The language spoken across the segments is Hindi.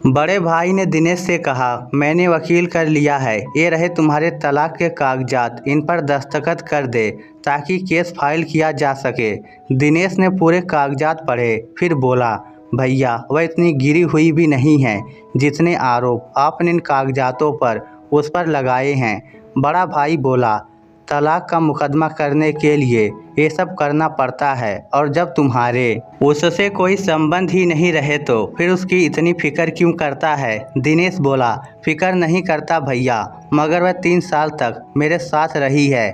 बड़े भाई ने दिनेश से कहा, मैंने वकील कर लिया है, ये रहे तुम्हारे तलाक के कागजात, इन पर दस्तखत कर दे ताकि केस फाइल किया जा सके। दिनेश ने पूरे कागजात पढ़े, फिर बोला, भैया वह इतनी गिरी हुई भी नहीं है जितने आरोप आपने इन कागजातों पर उस पर लगाए हैं। बड़ा भाई बोला, तलाक का मुकदमा करने के लिए ये सब करना पड़ता है, और जब तुम्हारे उससे कोई संबंध ही नहीं रहे तो फिर उसकी इतनी फिक्र क्यों करता है। दिनेश बोला, फिक्र नहीं करता भैया, मगर वह 3 साल तक मेरे साथ रही है।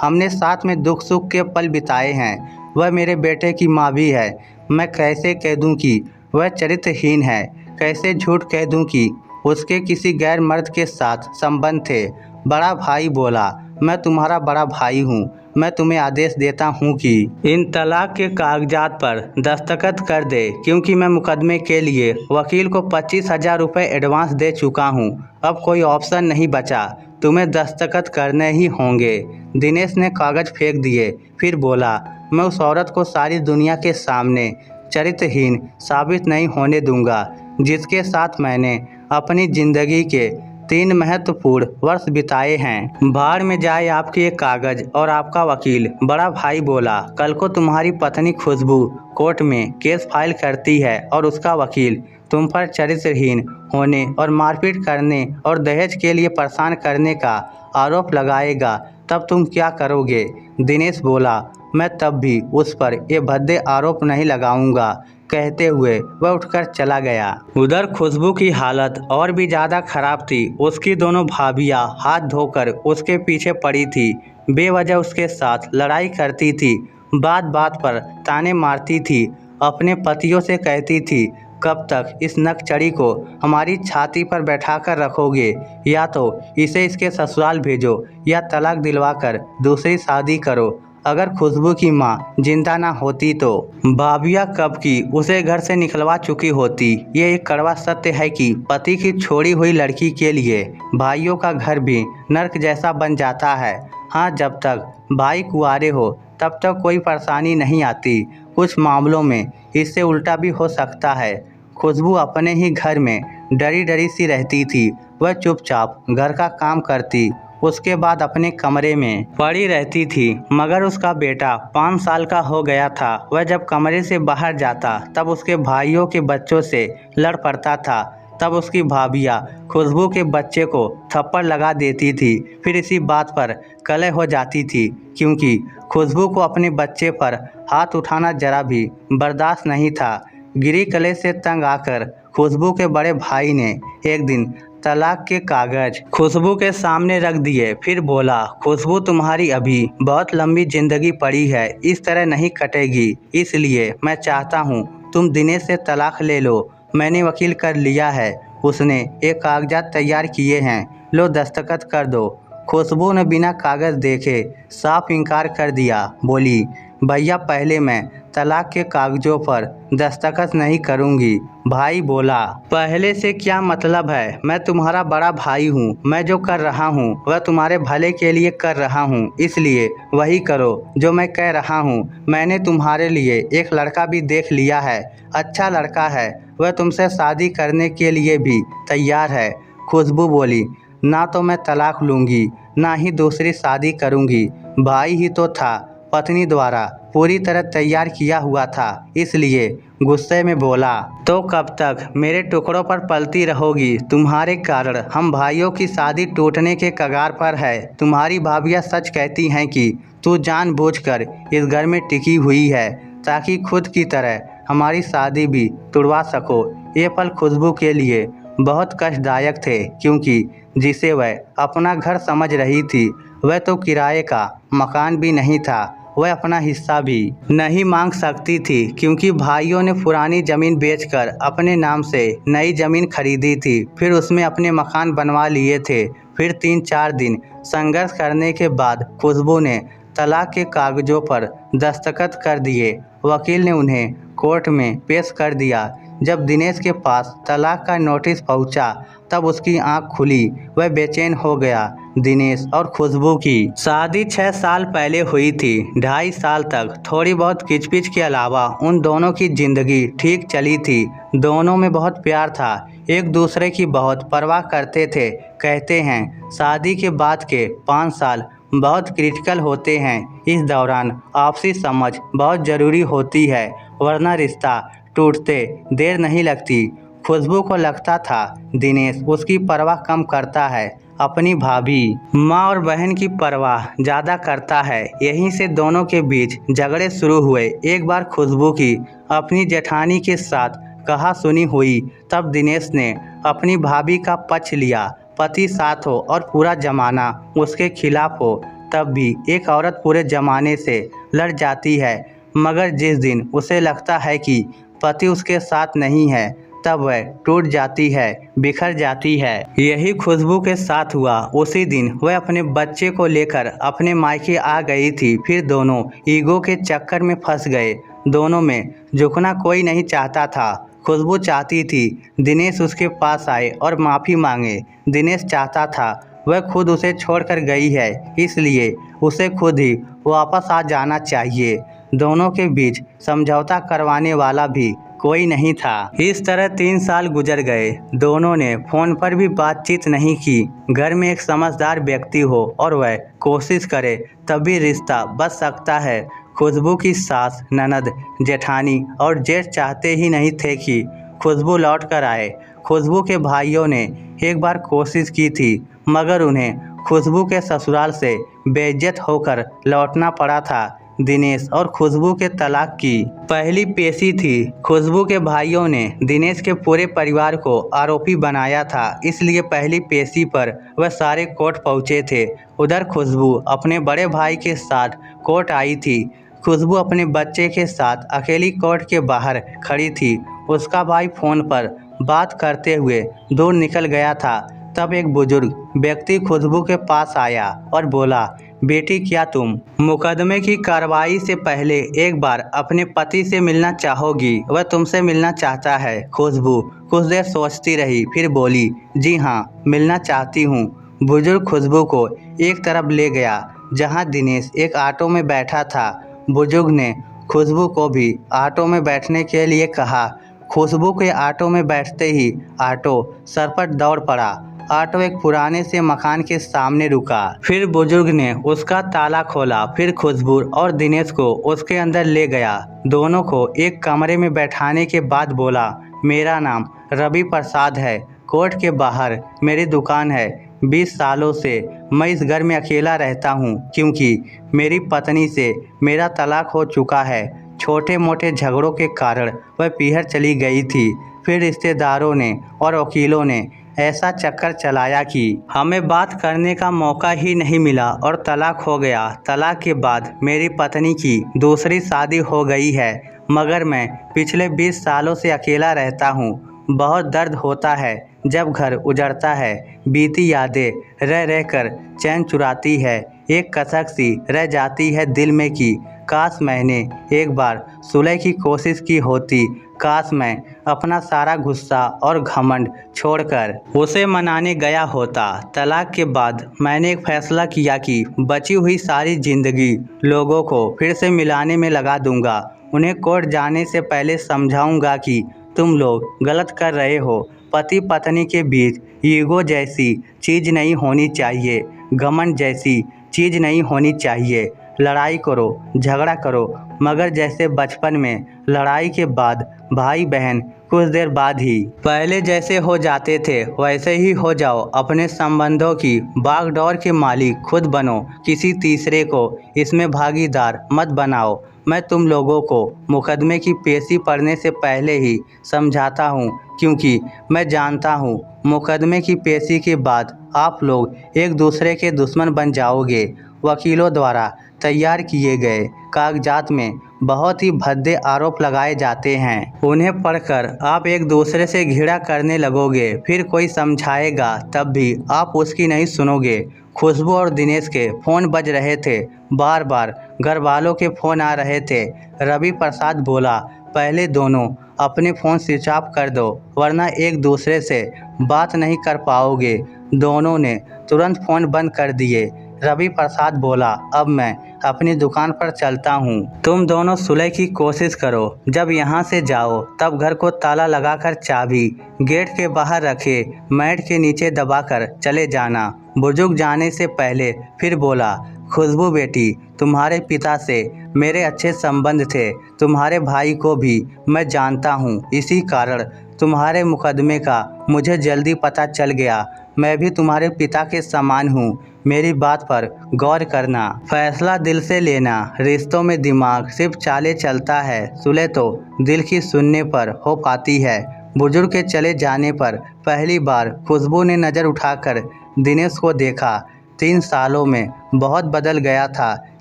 हमने साथ में दुख सुख के पल बिताए हैं। वह मेरे बेटे की माँ भी है। मैं कैसे कह दूं कि वह चरित्रहीन है, कैसे झूठ कह दूं कि उसके किसी गैर मर्द के साथ संबंध थे। बड़ा भाई बोला, मैं तुम्हारा बड़ा भाई हूँ, मैं तुम्हें आदेश देता हूँ कि इन तलाक के कागजात पर दस्तखत कर दे, क्योंकि मैं मुकदमे के लिए वकील को 25,000 रुपये एडवांस दे चुका हूँ। अब कोई ऑप्शन नहीं बचा, तुम्हें दस्तखत करने ही होंगे। दिनेश ने कागज फेंक दिए, फिर बोला, मैं उस औरत को सारी दुनिया के सामने चरित्रहीन साबित नहीं होने दूंगा, जिसके साथ मैंने अपनी ज़िंदगी के 3 महत्वपूर्ण वर्ष बिताए हैं। बाढ़ में जाए आपके ये कागज और आपका वकील। बड़ा भाई बोला, कल को तुम्हारी पत्नी खुशबू कोर्ट में केस फाइल करती है और उसका वकील तुम पर चरित्रहीन होने और मारपीट करने और दहेज के लिए परेशान करने का आरोप लगाएगा, तब तुम क्या करोगे। दिनेश बोला, मैं तब भी उस पर ये भद्दे आरोप नहीं लगाऊंगा। कहते हुए वह उठकर चला गया। उधर खुशबू की हालत और भी ज़्यादा खराब थी। उसकी दोनों भाभियाँ हाथ धोकर उसके पीछे पड़ी थी, बेवजह उसके साथ लड़ाई करती थी, बात बात पर ताने मारती थी, अपने पतियों से कहती थी, कब तक इस नकचड़ी को हमारी छाती पर बैठा कर रखोगे, या तो इसे इसके ससुराल भेजो या तलाक दिलवा कर दूसरी शादी करो। अगर खुशबू की माँ जिंदा ना होती तो भाभिया कब की उसे घर से निकलवा चुकी होती। ये एक कड़वा सत्य है कि पति की छोड़ी हुई लड़की के लिए भाइयों का घर भी नर्क जैसा बन जाता है। हाँ, जब तक भाई कुंवारे हो तब तक कोई परेशानी नहीं आती, कुछ मामलों में इससे उल्टा भी हो सकता है। खुशबू अपने ही घर में डरी डरी सी रहती थी। वह चुपचाप घर का काम करती, उसके बाद अपने कमरे में पड़ी रहती थी। मगर उसका बेटा 5 साल का हो गया था। वह जब कमरे से बाहर जाता तब उसके भाइयों के बच्चों से लड़ पड़ता था। तब उसकी भाभियाँ खुशबू के बच्चे को थप्पड़ लगा देती थी। फिर इसी बात पर कलह हो जाती थी, क्योंकि खुशबू को अपने बच्चे पर हाथ उठाना जरा भी बर्दाश्त नहीं था। गिरी कलह से तंग आकर खुशबू के बड़े भाई ने एक दिन तलाक के कागज खुशबू के सामने रख दिए। फिर बोला, खुशबू तुम्हारी अभी बहुत लंबी जिंदगी पड़ी है, इस तरह नहीं कटेगी, इसलिए मैं चाहता हूँ तुम दिनेश से तलाक ले लो। मैंने वकील कर लिया है, उसने एक कागजात तैयार किए हैं, लो दस्तखत कर दो। खुशबू ने बिना कागज देखे साफ इनकार कर दिया। बोली, भैया पहले मैं तलाक के कागजों पर दस्तखत नहीं करूंगी। भाई बोला, पहले से क्या मतलब है, मैं तुम्हारा बड़ा भाई हूँ, मैं जो कर रहा हूँ वह तुम्हारे भले के लिए कर रहा हूँ, इसलिए वही करो जो मैं कह रहा हूँ। मैंने तुम्हारे लिए एक लड़का भी देख लिया है, अच्छा लड़का है, वह तुमसे शादी करने के लिए भी तैयार है। खुशबू बोली, ना तो मैं तलाक लूँगी, ना ही दूसरी शादी करूँगी। भाई ही तो था, पत्नी द्वारा पूरी तरह तैयार किया हुआ था, इसलिए गुस्से में बोला, तो कब तक मेरे टुकड़ों पर पलती रहोगी। तुम्हारे कारण हम भाइयों की शादी टूटने के कगार पर है। तुम्हारी भाभियाँ सच कहती हैं कि तू जानबूझकर इस घर में टिकी हुई है ताकि खुद की तरह हमारी शादी भी तुड़वा सको। ये पल खुशबू के लिए बहुत कष्टदायक थे, क्योंकि जिसे वह अपना घर समझ रही थी वह तो किराए का मकान भी नहीं था। वह अपना हिस्सा भी नहीं मांग सकती थी, क्योंकि भाइयों ने पुरानी ज़मीन बेचकर अपने नाम से नई ज़मीन खरीदी थी, फिर उसमें अपने मकान बनवा लिए थे। फिर 3-4 दिन संघर्ष करने के बाद खुशबू ने तलाक के कागजों पर दस्तखत कर दिए। वकील ने उन्हें कोर्ट में पेश कर दिया। जब दिनेश के पास तलाक का नोटिस पहुंचा तब उसकी आंख खुली। वह बेचैन हो गया। दिनेश और खुशबू की शादी 6 साल पहले हुई थी। 2.5 साल तक थोड़ी बहुत किचपिच के अलावा उन दोनों की जिंदगी ठीक चली थी। दोनों में बहुत प्यार था, एक दूसरे की बहुत परवाह करते थे। कहते हैं शादी के बाद के 5 साल बहुत क्रिटिकल होते हैं। इस दौरान आपसी समझ बहुत ज़रूरी होती है, वरना रिश्ता टूटते देर नहीं लगती। खुशबू को लगता था दिनेश उसकी परवाह कम करता है, अपनी भाभी, माँ और बहन की परवाह ज़्यादा करता है। यहीं से दोनों के बीच झगड़े शुरू हुए। एक बार खुशबू की अपनी जेठानी के साथ कहा सुनी हुई, तब दिनेश ने अपनी भाभी का पक्ष लिया। पति साथ हो और पूरा जमाना उसके खिलाफ हो, तब भी एक औरत पूरे जमाने से लड़ जाती है। मगर जिस दिन उसे लगता है कि पति उसके साथ नहीं है, तब वह टूट जाती है, बिखर जाती है। यही खुशबू के साथ हुआ। उसी दिन वह अपने बच्चे को लेकर अपने मायके आ गई थी। फिर दोनों ईगो के चक्कर में फंस गए। दोनों में झुकना कोई नहीं चाहता था। खुशबू चाहती थी दिनेश उसके पास आए और माफ़ी मांगे। दिनेश चाहता था वह खुद उसे छोड़कर गई है, इसलिए उसे खुद ही वापस आ जाना चाहिए। दोनों के बीच समझौता करवाने वाला भी कोई नहीं था। इस तरह 3 साल गुजर गए। दोनों ने फ़ोन पर भी बातचीत नहीं की। घर में एक समझदार व्यक्ति हो और वह कोशिश करे तभी रिश्ता बच सकता है। खुशबू की सास, ननद, जेठानी और जेठ चाहते ही नहीं थे कि खुशबू लौट कर आए। खुशबू के भाइयों ने एक बार कोशिश की थी, मगर उन्हें खुशबू के ससुराल से बेइज्जत होकर लौटना पड़ा था। दिनेश और खुशबू के तलाक की पहली पेशी थी। खुशबू के भाइयों ने दिनेश के पूरे परिवार को आरोपी बनाया था, इसलिए पहली पेशी पर वह सारे कोर्ट पहुंचे थे। उधर खुशबू अपने बड़े भाई के साथ कोर्ट आई थी। खुशबू अपने बच्चे के साथ अकेली कोर्ट के बाहर खड़ी थी। उसका भाई फ़ोन पर बात करते हुए दूर निकल गया था। तब एक बुजुर्ग व्यक्ति खुशबू के पास आया और बोला, बेटी क्या तुम मुकदमे की कार्रवाई से पहले एक बार अपने पति से मिलना चाहोगी? वह तुमसे मिलना चाहता है। खुशबू कुछ देर सोचती रही, फिर बोली, जी हाँ, मिलना चाहती हूँ। बुजुर्ग खुशबू को एक तरफ ले गया जहाँ दिनेश एक ऑटो में बैठा था। बुजुर्ग ने खुशबू को भी ऑटो में बैठने के लिए कहा। खुशबू के ऑटो में बैठते ही ऑटो सर पर दौड़ पड़ा। ऑटो एक पुराने से मकान के सामने रुका। फिर बुजुर्ग ने उसका ताला खोला, फिर खुशबू और दिनेश को उसके अंदर ले गया। दोनों को एक कमरे में बैठाने के बाद बोला, मेरा नाम रवि प्रसाद है। कोर्ट के बाहर मेरी दुकान है। 20 सालों से मैं इस घर में अकेला रहता हूँ, क्योंकि मेरी पत्नी से मेरा तलाक हो चुका है। छोटे मोटे झगड़ों के कारण वह पीहर चली गई थी। फिर रिश्तेदारों ने और वकीलों ने ऐसा चक्कर चलाया कि हमें बात करने का मौका ही नहीं मिला और तलाक हो गया। तलाक के बाद मेरी पत्नी की दूसरी शादी हो गई है, मगर मैं पिछले 20 सालों से अकेला रहता हूँ। बहुत दर्द होता है जब घर उजड़ता है। बीती यादें रह रह कर चैन चुराती है। एक कसक सी रह जाती है दिल में कि काश मैंने एक बार सुलह की कोशिश की होती। काश मैं अपना सारा गुस्सा और घमंड छोड़कर उसे मनाने गया होता। तलाक के बाद मैंने एक फैसला किया कि बची हुई सारी ज़िंदगी लोगों को फिर से मिलाने में लगा दूंगा। उन्हें कोर्ट जाने से पहले समझाऊंगा कि तुम लोग गलत कर रहे हो। पति पत्नी के बीच ईगो जैसी चीज़ नहीं होनी चाहिए, घमंड जैसी चीज़ नहीं होनी चाहिए। लड़ाई करो, झगड़ा करो, मगर जैसे बचपन में लड़ाई के बाद भाई बहन कुछ देर बाद ही पहले जैसे हो जाते थे, वैसे ही हो जाओ। अपने संबंधों की बागडोर के मालिक खुद बनो, किसी तीसरे को इसमें भागीदार मत बनाओ। मैं तुम लोगों को मुकदमे की पेशी पढ़ने से पहले ही समझाता हूँ, क्योंकि मैं जानता हूँ मुकदमे की पेशी के बाद आप लोग एक दूसरे के दुश्मन बन जाओगे। वकीलों द्वारा तैयार किए गए कागजात में बहुत ही भद्दे आरोप लगाए जाते हैं। उन्हें पढ़कर आप एक दूसरे से घृणा करने लगोगे। फिर कोई समझाएगा तब भी आप उसकी नहीं सुनोगे। खुशबू और दिनेश के फ़ोन बज रहे थे। बार बार घर वालों के फ़ोन आ रहे थे। रवि प्रसाद बोला, पहले दोनों अपने फ़ोन स्विच ऑफ कर दो, वरना एक दूसरे से बात नहीं कर पाओगे। दोनों ने तुरंत फ़ोन बंद कर दिए। रवि प्रसाद बोला, अब मैं अपनी दुकान पर चलता हूँ। तुम दोनों सुलह की कोशिश करो। जब यहाँ से जाओ तब घर को ताला लगाकर चाबी गेट के बाहर रखे मैट के नीचे दबाकर चले जाना। बुजुर्ग जाने से पहले फिर बोला, खुशबू बेटी, तुम्हारे पिता से मेरे अच्छे संबंध थे। तुम्हारे भाई को भी मैं जानता हूँ, इसी कारण तुम्हारे मुकदमे का मुझे जल्दी पता चल गया। मैं भी तुम्हारे पिता के समान हूँ। मेरी बात पर गौर करना, फैसला दिल से लेना। रिश्तों में दिमाग सिर्फ चाले चलता है, सुलह तो दिल की सुनने पर हो पाती है। बुजुर्ग के चले जाने पर पहली बार खुशबू ने नज़र उठाकर दिनेश को देखा। 3 सालों में बहुत बदल गया था।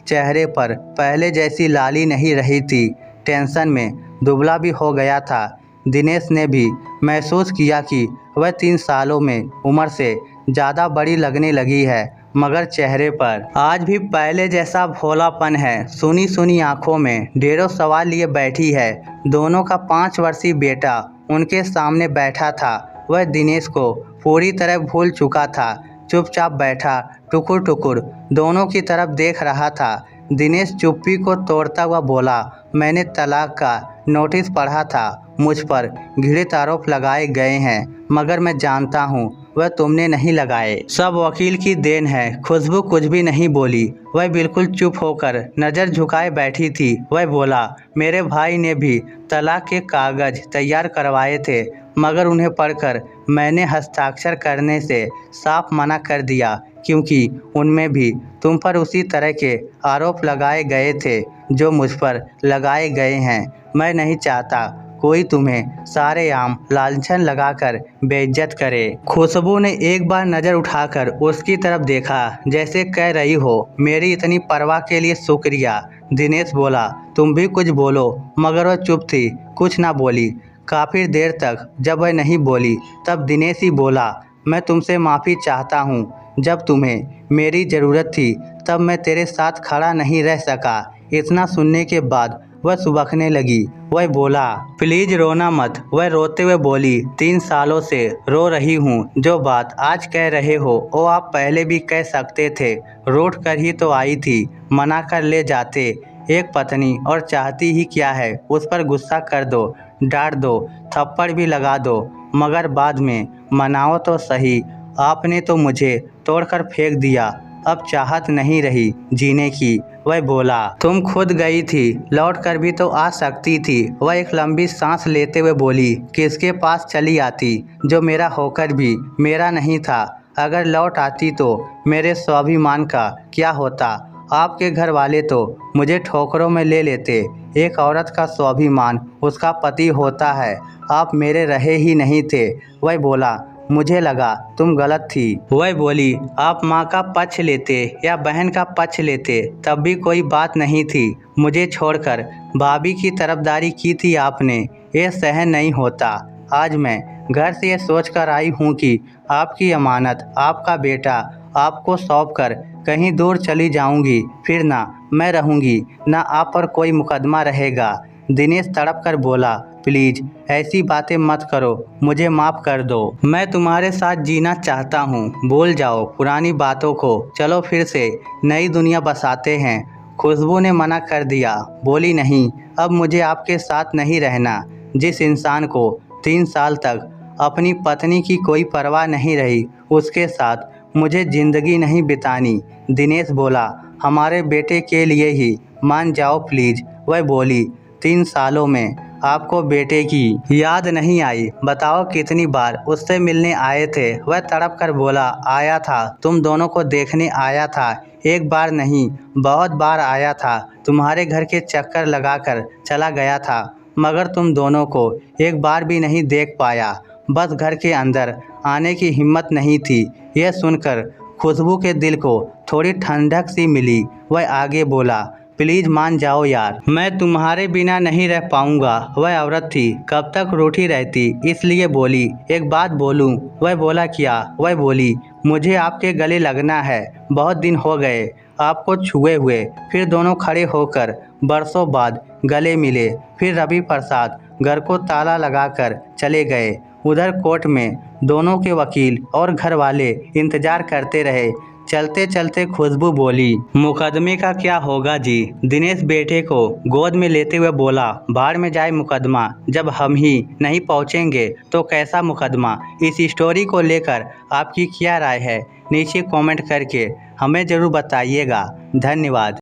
चेहरे पर पहले जैसी लाली नहीं रही थी, टेंशन में दुबला भी हो गया था। दिनेश ने भी महसूस किया कि वह 3 सालों में उम्र से ज़्यादा बड़ी लगने लगी है, मगर चेहरे पर आज भी पहले जैसा भोलापन है। सुनी सुनी आंखों में ढेरों सवाल लिए बैठी है। दोनों का 5 वर्षीय बेटा उनके सामने बैठा था। वह दिनेश को पूरी तरह भूल चुका था। चुपचाप बैठा टुकुर टुकुर दोनों की तरफ देख रहा था। दिनेश चुप्पी को तोड़ता हुआ बोला, मैंने तलाक का नोटिस पढ़ा था। मुझ पर घृणित आरोप लगाए गए हैं, मगर मैं जानता हूँ वह तुमने नहीं लगाए। सब वकील की देन है। खुशबू कुछ भी नहीं बोली। वह बिल्कुल चुप होकर नज़र झुकाए बैठी थी। वह बोला, मेरे भाई ने भी तलाक के कागज़ तैयार करवाए थे, मगर उन्हें पढ़कर मैंने हस्ताक्षर करने से साफ मना कर दिया, क्योंकि उनमें भी तुम पर उसी तरह के आरोप लगाए गए थे जो मुझ पर लगाए गए हैं। मैं नहीं चाहता कोई तुम्हें सारेआम लांछन लगाकर बेइज्जत करे। खुशबू ने एक बार नज़र उठाकर उसकी तरफ देखा, जैसे कह रही हो, मेरी इतनी परवाह के लिए शुक्रिया। दिनेश बोला, तुम भी कुछ बोलो, मगर वह चुप थी, कुछ ना बोली। काफ़ी देर तक जब वह नहीं बोली तब दिनेश ही बोला, मैं तुमसे माफ़ी चाहता हूँ। जब तुम्हें मेरी ज़रूरत थी तब मैं तेरे साथ खड़ा नहीं रह सका। इतना सुनने के बाद वह सुबकने लगी। वह बोला, प्लीज़ रोना मत। वह रोते हुए बोली, 3 सालों से रो रही हूँ। जो बात आज कह रहे हो वो आप पहले भी कह सकते थे। रूठ कर ही तो आई थी, मना कर ले जाते। एक पत्नी और चाहती ही क्या है, उस पर गुस्सा कर दो, डांट दो, थप्पड़ भी लगा दो, मगर बाद में मनाओ तो सही। आपने तो मुझे तोड़कर फेंक दिया। अब चाहत नहीं रही जीने की। वह बोला, तुम खुद गई थी, लौट कर भी तो आ सकती थी। वह एक लंबी सांस लेते हुए बोली, किसके पास चली आती जो मेरा होकर भी मेरा नहीं था। अगर लौट आती तो मेरे स्वाभिमान का क्या होता। आपके घर वाले तो मुझे ठोकरों में ले लेते। एक औरत का स्वाभिमान उसका पति होता है। आप मेरे रहे ही नहीं थे। वह बोला, मुझे लगा तुम गलत थी। वह बोली, आप माँ का पक्ष लेते या बहन का पक्ष लेते तब भी कोई बात नहीं थी। मुझे छोड़कर भाभी की तरफदारी की थी आपने, ये सहन नहीं होता। आज मैं घर से ये सोच कर आई हूँ कि आपकी अमानत, आपका बेटा आपको सौंप कर कहीं दूर चली जाऊँगी। फिर ना मैं रहूँगी, ना आप पर कोई मुकदमा रहेगा। दिनेश तड़प कर बोला, प्लीज़ ऐसी बातें मत करो, मुझे माफ़ कर दो। मैं तुम्हारे साथ जीना चाहता हूँ। भूल जाओ पुरानी बातों को, चलो फिर से नई दुनिया बसाते हैं। खुशबू ने मना कर दिया, बोली, नहीं, अब मुझे आपके साथ नहीं रहना। जिस इंसान को 3 साल तक अपनी पत्नी की कोई परवाह नहीं रही, उसके साथ मुझे ज़िंदगी नहीं बितानी। दिनेश बोला, हमारे बेटे के लिए ही मान जाओ प्लीज़। वह बोली, 3 सालों में आपको बेटे की याद नहीं आई? बताओ कितनी बार उससे मिलने आए थे? वह तड़प कर बोला, आया था, तुम दोनों को देखने आया था। एक बार नहीं, बहुत बार आया था। तुम्हारे घर के चक्कर लगाकर चला गया था, मगर तुम दोनों को एक बार भी नहीं देख पाया। बस घर के अंदर आने की हिम्मत नहीं थी। यह सुनकर खुशबू के दिल को थोड़ी ठंडक सी मिली। वह आगे बोला, प्लीज़ मान जाओ यार, मैं तुम्हारे बिना नहीं रह पाऊंगा। वह औरत थी, कब तक रूठी रहती, इसलिए बोली, एक बात बोलूं? वह बोला, क्या? वह बोली, मुझे आपके गले लगना है, बहुत दिन हो गए आपको छुए हुए। फिर दोनों खड़े होकर बरसों बाद गले मिले। फिर रवि प्रसाद घर को ताला लगाकर चले गए। उधर कोर्ट में दोनों के वकील और घर वाले इंतजार करते रहे। चलते चलते खुशबू बोली, मुकदमे का क्या होगा जी। दिनेश बेटे को गोद में लेते हुए बोला, भाड़ में जाए मुकदमा, जब हम ही नहीं पहुंचेंगे तो कैसा मुकदमा। इस स्टोरी को लेकर आपकी क्या राय है, नीचे कमेंट करके हमें ज़रूर बताइएगा। धन्यवाद।